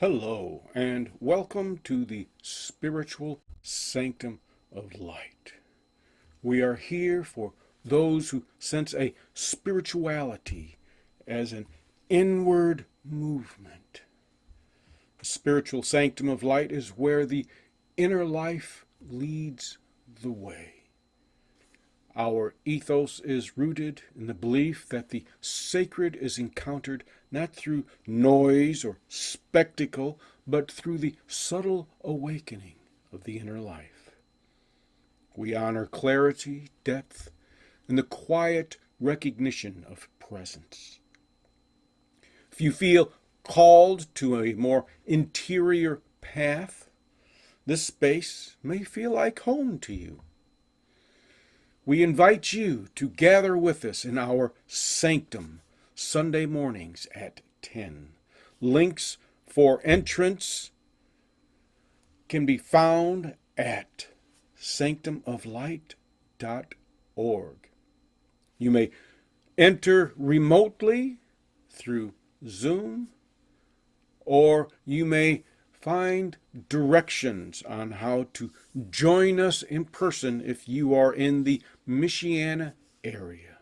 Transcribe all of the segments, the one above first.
Hello, and welcome to the spiritual sanctum of light. We are here for those who sense a spirituality as an inward movement. The spiritual sanctum of light is where the inner life leads the way. Our ethos is rooted in the belief that the sacred is encountered not through noise or spectacle, but through the subtle awakening of the inner life. We honor clarity, depth, and the quiet recognition of presence. If you feel called to a more interior path, this space may feel like home to you. We invite you to gather with us in our sanctum Sunday mornings at 10. Links for entrance can be found at sanctumoflight.org. You may enter remotely through Zoom, or you may find directions on how to join us in person if you are in the Michiana area.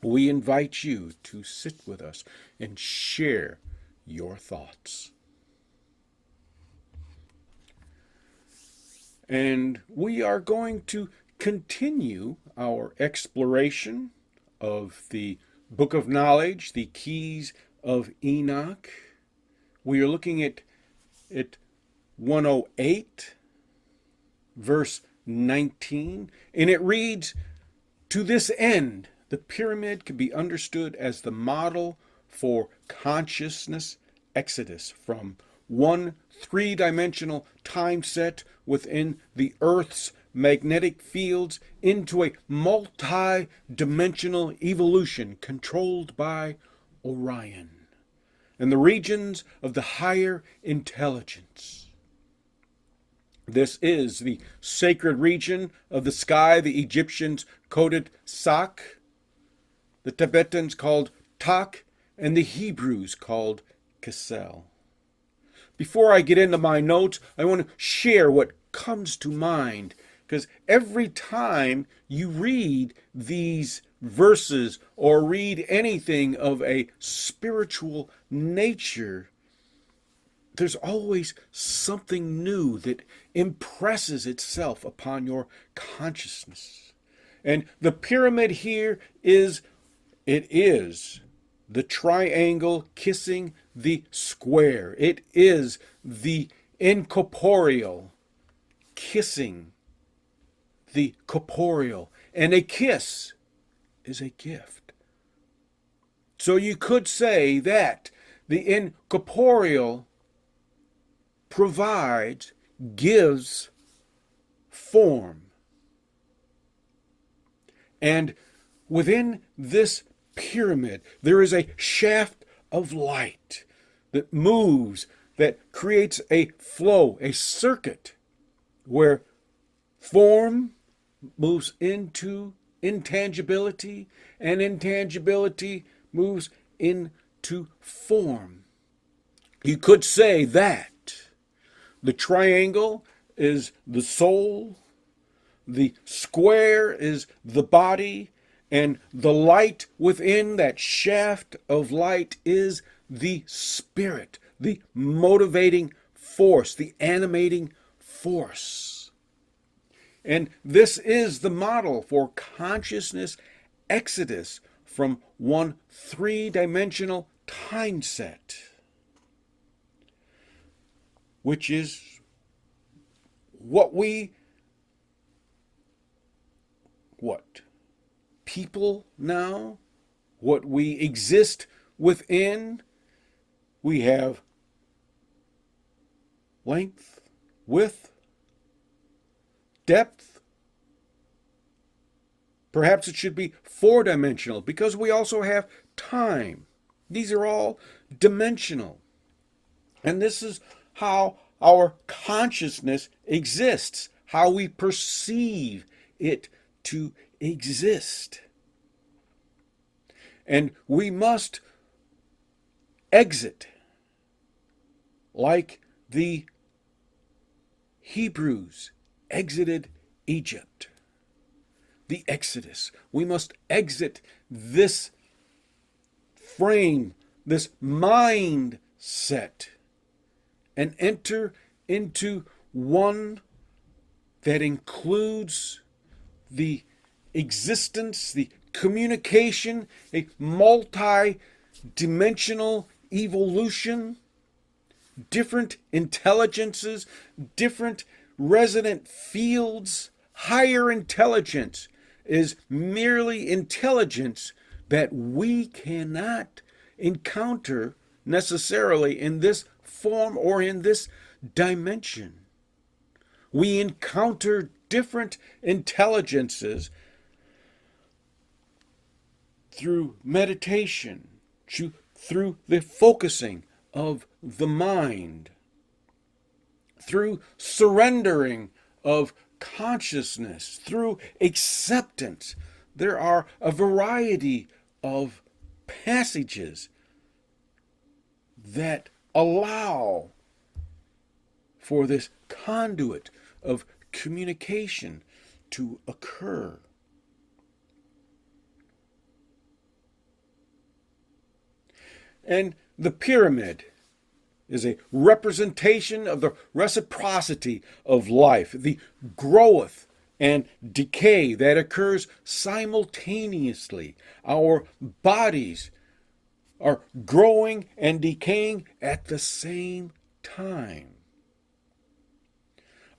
We invite you to sit with us and share your thoughts. And we are going to continue our exploration of the Book of Knowledge, the Keys of Enoch. We are looking at 108, verse 19, and it reads, "To this end, the pyramid can be understood as the model for consciousness exodus from one three-dimensional time set within the Earth's magnetic fields into a multi-dimensional evolution controlled by Orion and the regions of the higher intelligence. This is the sacred region of the sky the Egyptians coded Sak, the Tibetans called Tak, and the Hebrews called Kesel. Before I get into my notes, I want to share what comes to mind, because every time you read these verses or read anything of a spiritual nature, there's always something new that impresses itself upon your consciousness. And the pyramid here is the triangle kissing the square. It is the incorporeal kissing the corporeal. And a kiss is a gift. So you could say that the incorporeal provides, gives form. And within this pyramid, there is a shaft of light that moves, that creates a flow, a circuit, where form moves into intangibility, and intangibility moves into form. You could say that the triangle is the soul, the square is the body, and the light within that shaft of light is the spirit, the motivating force, the animating force. And this is the model for consciousness exodus from one three-dimensional time set, which is what people now, what we exist within. We have length, width, depth. Perhaps it should be four-dimensional because we also have time. These are all dimensional. And this is how our consciousness exists, how we perceive it to exist. And we must exit like the Hebrews exited Egypt. The Exodus. We must exit this frame, this mindset, and enter into one that includes the existence, the communication, a multi-dimensional evolution, different intelligences, different resonant fields. Higher intelligence is merely intelligence that we cannot encounter necessarily in this form or in this dimension. We encounter different intelligences through meditation, through the focusing of the mind, through surrendering of consciousness, through acceptance. There are a variety of passages that allow for this conduit of communication to occur. And the pyramid is a representation of the reciprocity of life, the growth and decay that occurs simultaneously. Our bodies are growing and decaying at the same time.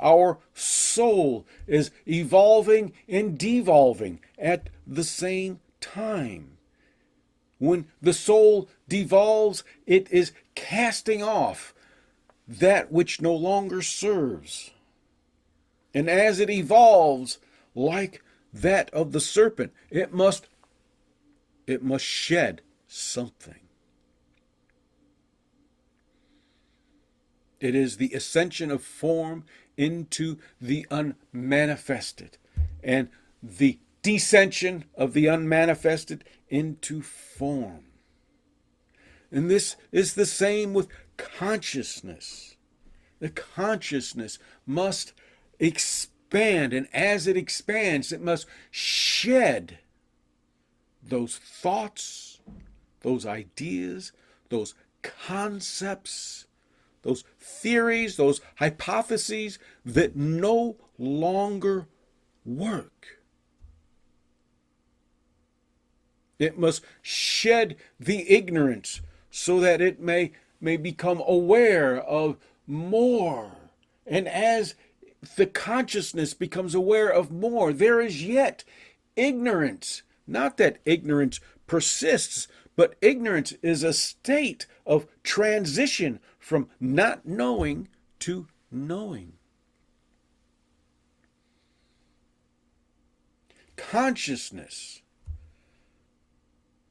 Our soul is evolving and devolving at the same time. When the soul devolves, it is casting off that which no longer serves. And as it evolves, like that of the serpent, it must shed something. It is the ascension of form into the unmanifested, and the descension of the unmanifested into form. And this is the same with consciousness. The consciousness must expand, and as it expands, it must shed those thoughts, those ideas, those concepts, those theories, those hypotheses that no longer work. It must shed the ignorance so that it may become aware of more. And as the consciousness becomes aware of more, there is yet ignorance. Not that ignorance persists, but ignorance is a state of transition from not knowing to knowing. Consciousness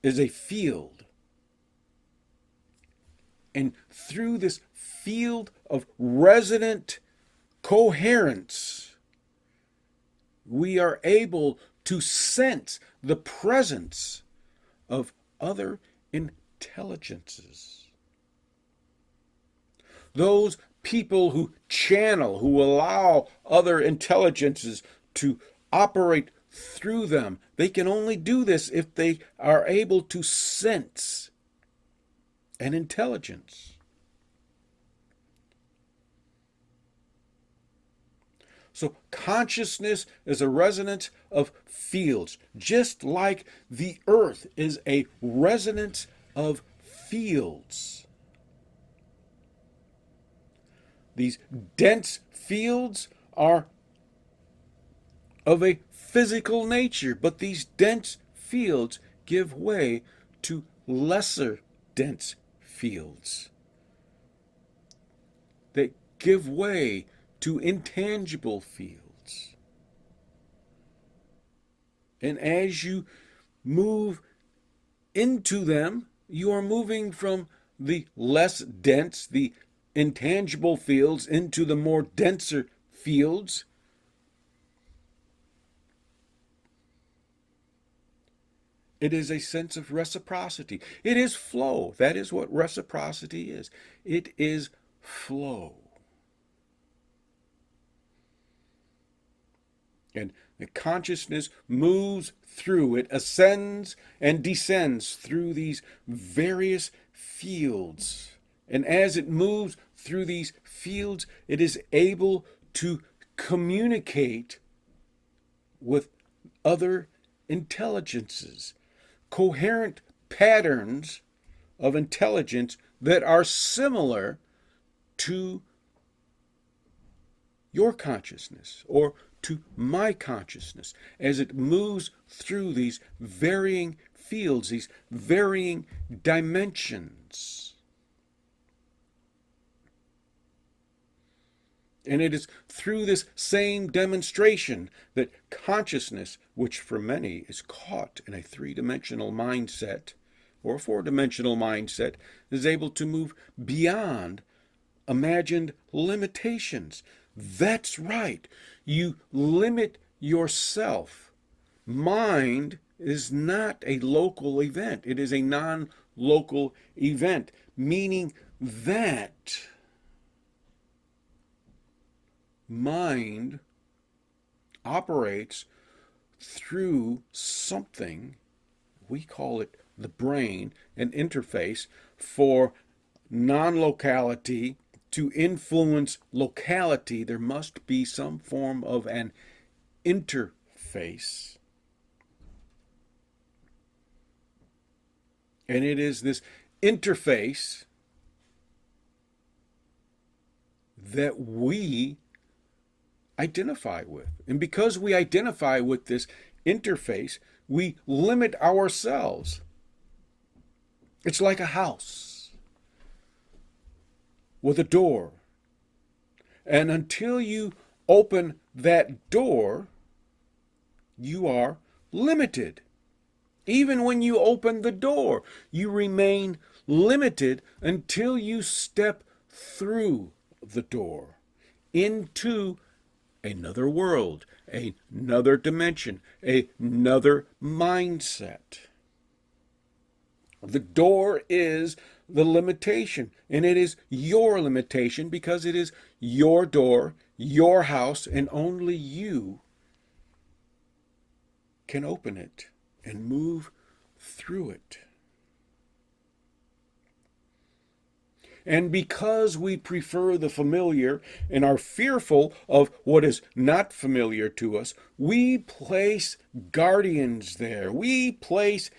is a field. And through this field of resonant coherence, we are able to sense the presence of other intelligences. Those people who channel, who allow other intelligences to operate through them, they can only do this if they are able to sense an intelligence. So consciousness is a resonance of fields, just like the earth is a resonance of fields. These dense fields are of a physical nature, but these dense fields give way to lesser dense fields that give way to intangible fields. And as you move into them, you are moving from the less dense, the intangible fields, into the more denser fields. It is a sense of reciprocity. It is flow. That is what reciprocity is. It is flow. And the consciousness moves through, it ascends and descends through these various fields. And as it moves through these fields, it is able to communicate with other intelligences, coherent patterns of intelligence that are similar to your consciousness or to my consciousness as it moves through these varying fields, these varying dimensions. And it is through this same demonstration that consciousness, which for many is caught in a three-dimensional mindset or a four-dimensional mindset, is able to move beyond imagined limitations. That's right. You limit yourself. Mind is not a local event. It is a non-local event, meaning that mind operates through something, we call it the brain, an interface for non-locality. To influence locality, there must be some form of an interface. And it is this interface that we identify with. And because we identify with this interface, we limit ourselves. It's like a house with a door. And until you open that door, you are limited. Even when you open the door, you remain limited until you step through the door into another world, another dimension, another mindset. The door is the limitation, and it is your limitation because it is your door, your house, and only you can open it and move through it. And because we prefer the familiar and are fearful of what is not familiar to us, we place guardians there. We place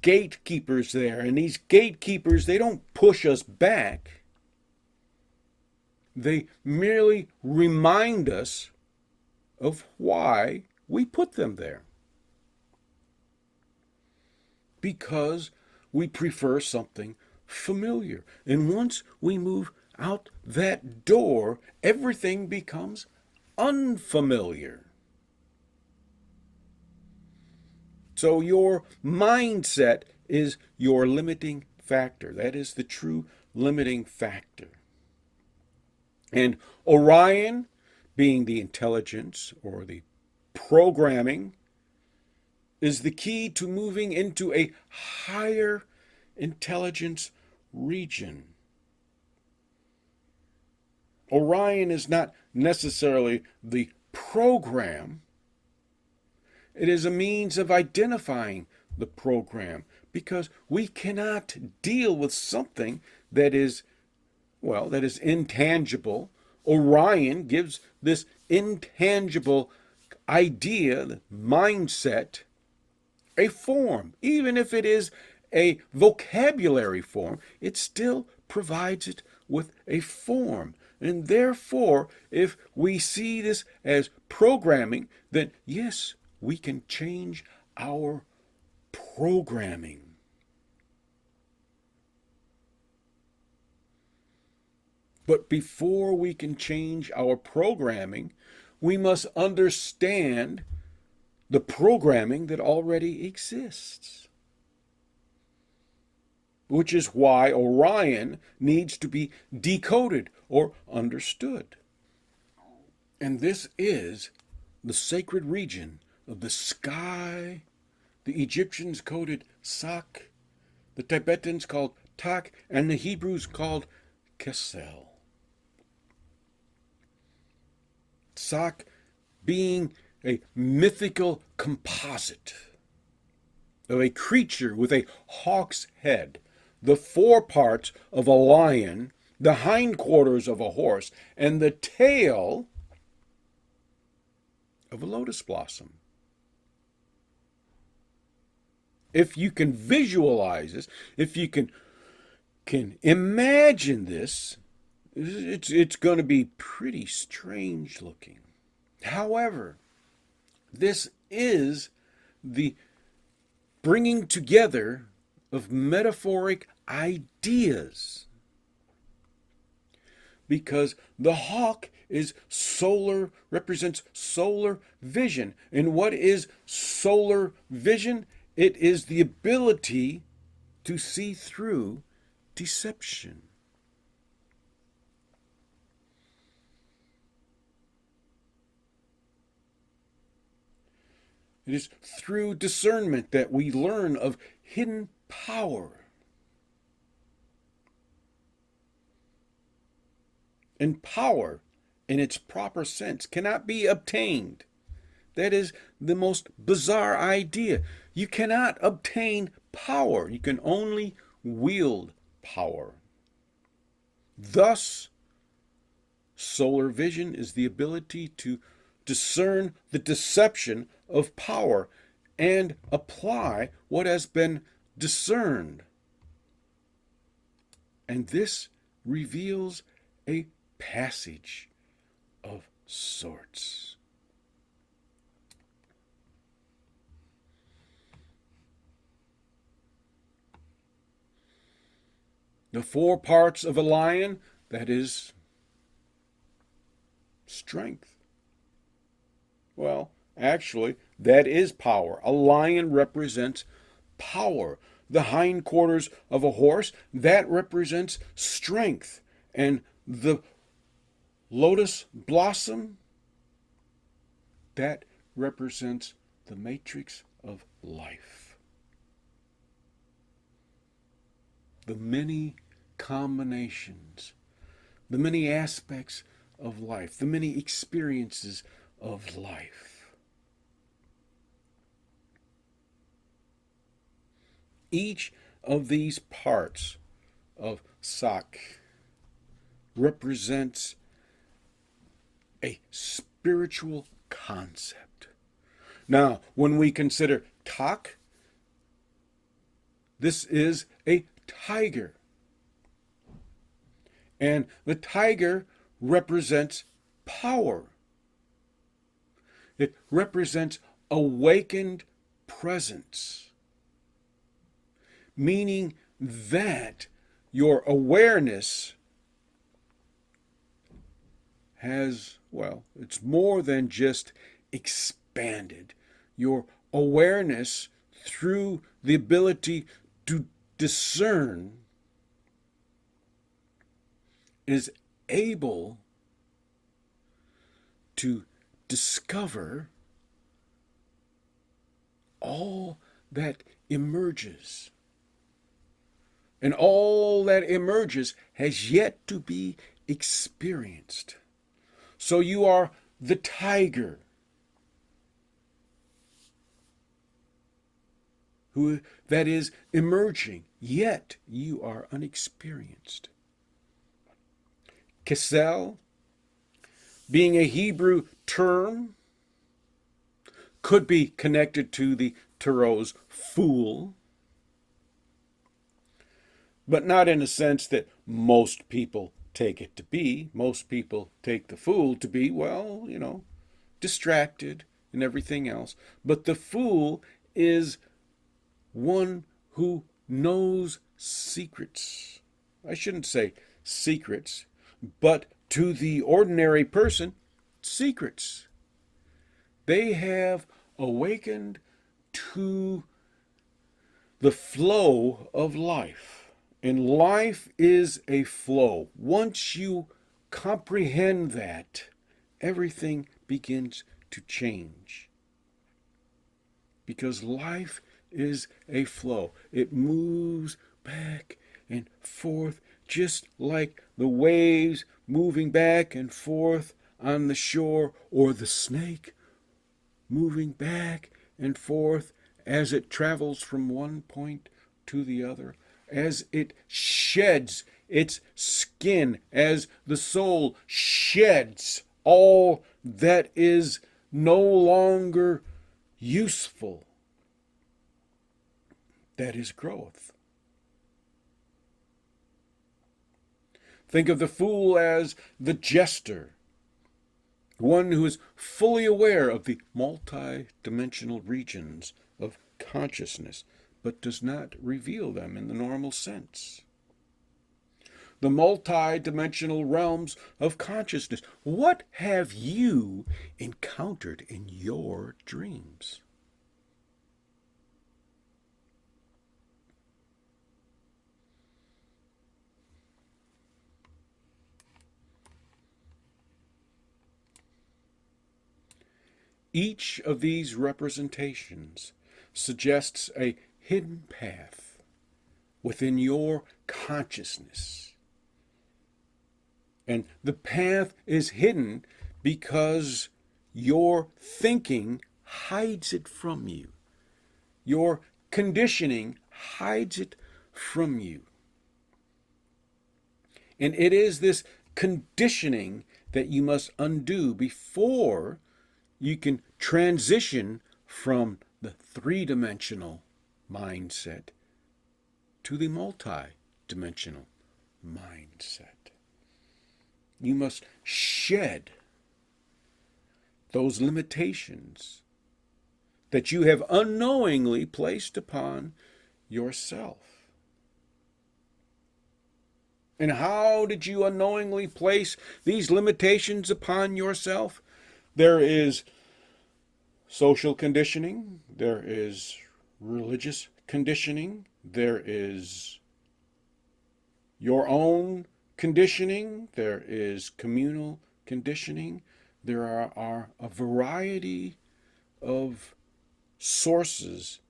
gatekeepers there. And these gatekeepers, they don't push us back. They merely remind us of why we put them there. Because we prefer something familiar. And once we move out that door, everything becomes unfamiliar. So your mindset is your limiting factor. That is the true limiting factor. And Orion, being the intelligence or the programming, is the key to moving into a higher intelligence region. Orion is not necessarily the program. It is a means of identifying the program, because we cannot deal with something that is, that is intangible. Orion gives this intangible idea, the mindset, a form. Even if it is a vocabulary form, it still provides it with a form. And therefore, if we see this as programming, then yes, we can change our programming. But before we can change our programming, we must understand the programming that already exists. Which is why Orion needs to be decoded or understood. And this is the sacred region of the sky. The Egyptians called Sak, the Tibetans called Tak, and the Hebrews called Kesel. Sock being a mythical composite of a creature with a hawk's head, the foreparts of a lion, the hindquarters of a horse, and the tail of a lotus blossom. If you can visualize this, if you can imagine this, it's going to be pretty strange looking. However, this is the bringing together of metaphoric ideas, because the hawk represents solar vision. And what is solar vision? It is the ability to see through deception. It is through discernment that we learn of hidden power. And power, in its proper sense, cannot be obtained. That is the most bizarre idea. You cannot obtain power. You can only wield power. Thus, solar vision is the ability to discern the deception of power and apply what has been discerned. And this reveals a passage of sorts. The four parts of a lion, that is strength. Well, actually, that is power. A lion represents power. The hindquarters of a horse, that represents strength. And the lotus blossom, that represents the matrix of life. The many combinations, the many aspects of life, the many experiences of life. Each of these parts of Sak represents a spiritual concept. Now, when we consider Tak, this is a tiger. And the tiger represents power. It represents awakened presence, meaning that your awareness has, well, it's more than just expanded. Your awareness, through the ability to discern, is able to discover all that emerges. And all that emerges has yet to be experienced. So you are the tiger that is emerging, yet you are unexperienced. Kesel, being a Hebrew term, could be connected to the Tarot's fool, but not in a sense that most people take it to be. Most people take the fool to be, well, distracted and everything else. But the fool is one who knows secrets. I shouldn't say secrets, but to the ordinary person, secrets. They have awakened to the flow of life. And life is a flow. Once you comprehend that, everything begins to change. Because life is a flow. It moves back and forth, just like the waves moving back and forth on the shore, or the snake moving back and forth as it travels from one point to the other, as it sheds its skin, as the soul sheds all that is no longer useful, that is growth. Think of the fool as the jester, one who is fully aware of the multi-dimensional regions of consciousness, but does not reveal them in the normal sense. The multi-dimensional realms of consciousness. What have you encountered in your dreams? Each of these representations suggests a hidden path within your consciousness. And the path is hidden because your thinking hides it from you. Your conditioning hides it from you. And it is this conditioning that you must undo before you can transition from the three-dimensional mindset to the multi-dimensional mindset. You must shed those limitations that you have unknowingly placed upon yourself. And how did you unknowingly place these limitations upon yourself? There is social conditioning, there is religious conditioning, there is your own conditioning, there is communal conditioning. There are a variety of sources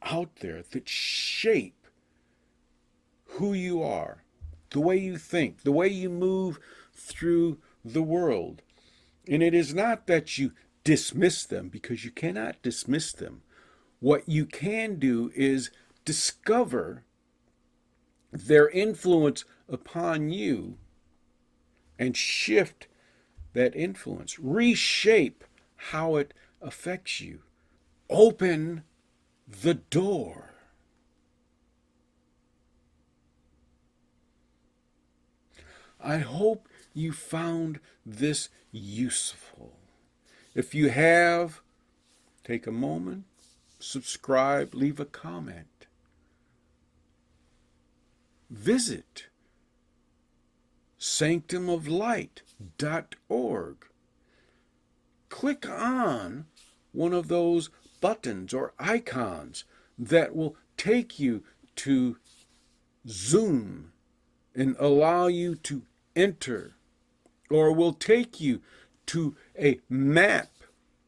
out there that shape who you are, the way you think, the way you move through the world. And it is not that you dismiss them, because you cannot dismiss them. What you can do is discover their influence upon you and shift that influence, reshape how it affects you. Open the door. I hope you found this useful. If you have, take a moment, subscribe, leave a comment. Visit sanctumoflight.org. Click on one of those buttons or icons that will take you to Zoom and allow you to enter, or will take you to a map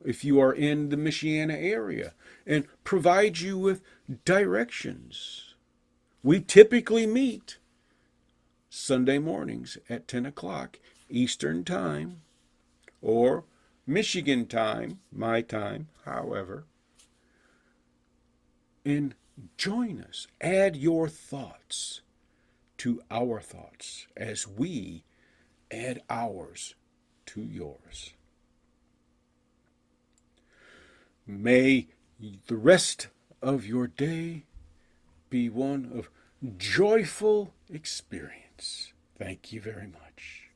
if you are in the Michiana area and provide you with directions. We typically meet Sunday mornings at 10 o'clock Eastern Time, or Michigan time, my time, however. And join us. Add your thoughts to our thoughts as we add ours to yours. May the rest of your day be one of joyful experience. Thank you very much.